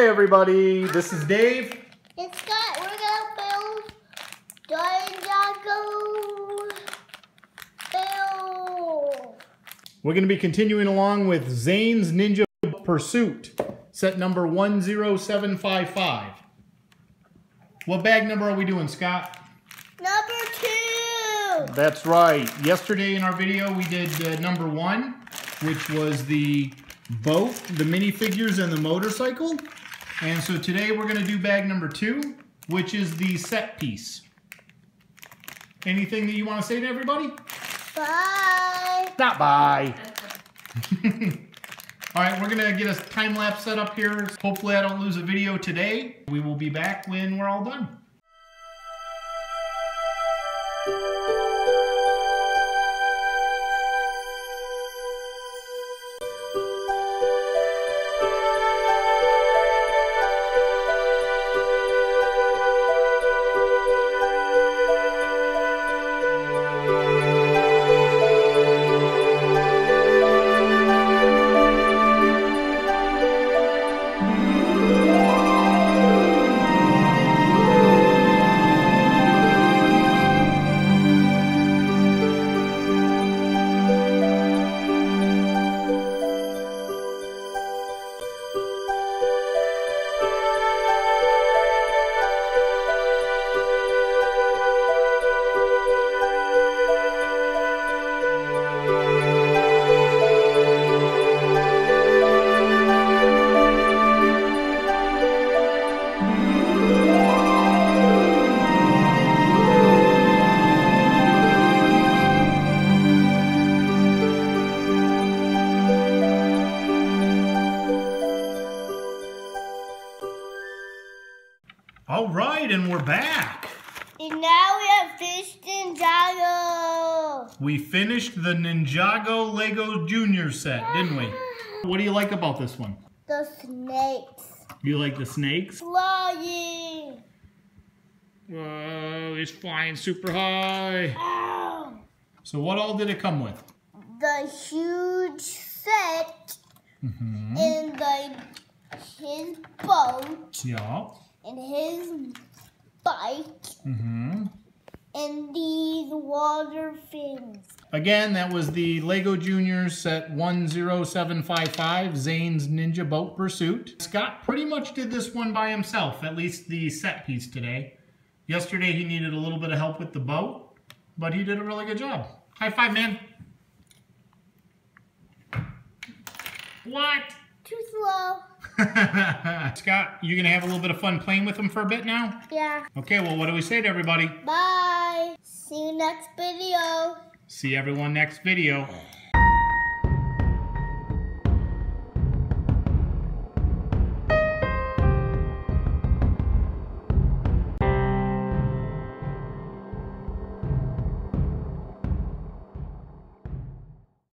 Hi everybody, this is Dave. It's Scott. We're gonna build. We're going to be continuing along with Zanes Ninja Pursuit, set number 10755. What bag number are we doing, Scott? Number 2. That's right. Yesterday in our video we did number 1, which was the boat, the minifigures, and the motorcycle. And so today we're going to do bag number 2, which is the set piece. Anything that you want to say to everybody? Bye. Not bye. All right, we're going to get a time lapse set up here. Hopefully I don't lose a video today. We will be back when we're all done. All right, and we're back. And now we have finished Ninjago. We finished the Ninjago LEGO Juniors set, didn't we? What do you like about this one? The snakes. You like the snakes? Flying. Whoa, he's flying super high. Ow. So what all did it come with? The huge set. And his boat. Yeah. And his bike. And these water things. Again, that was the LEGO Juniors set 10755, Zane's Ninja Boat Pursuit. Scott pretty much did this one by himself, at least the set piece today. Yesterday he needed a little bit of help with the boat, but he did a really good job. High five, man. What? Too slow. Scott, you gonna have a little bit of fun playing with them for a bit now? Yeah. Okay, well, what do we say to everybody? Bye. See you next video. See everyone next video.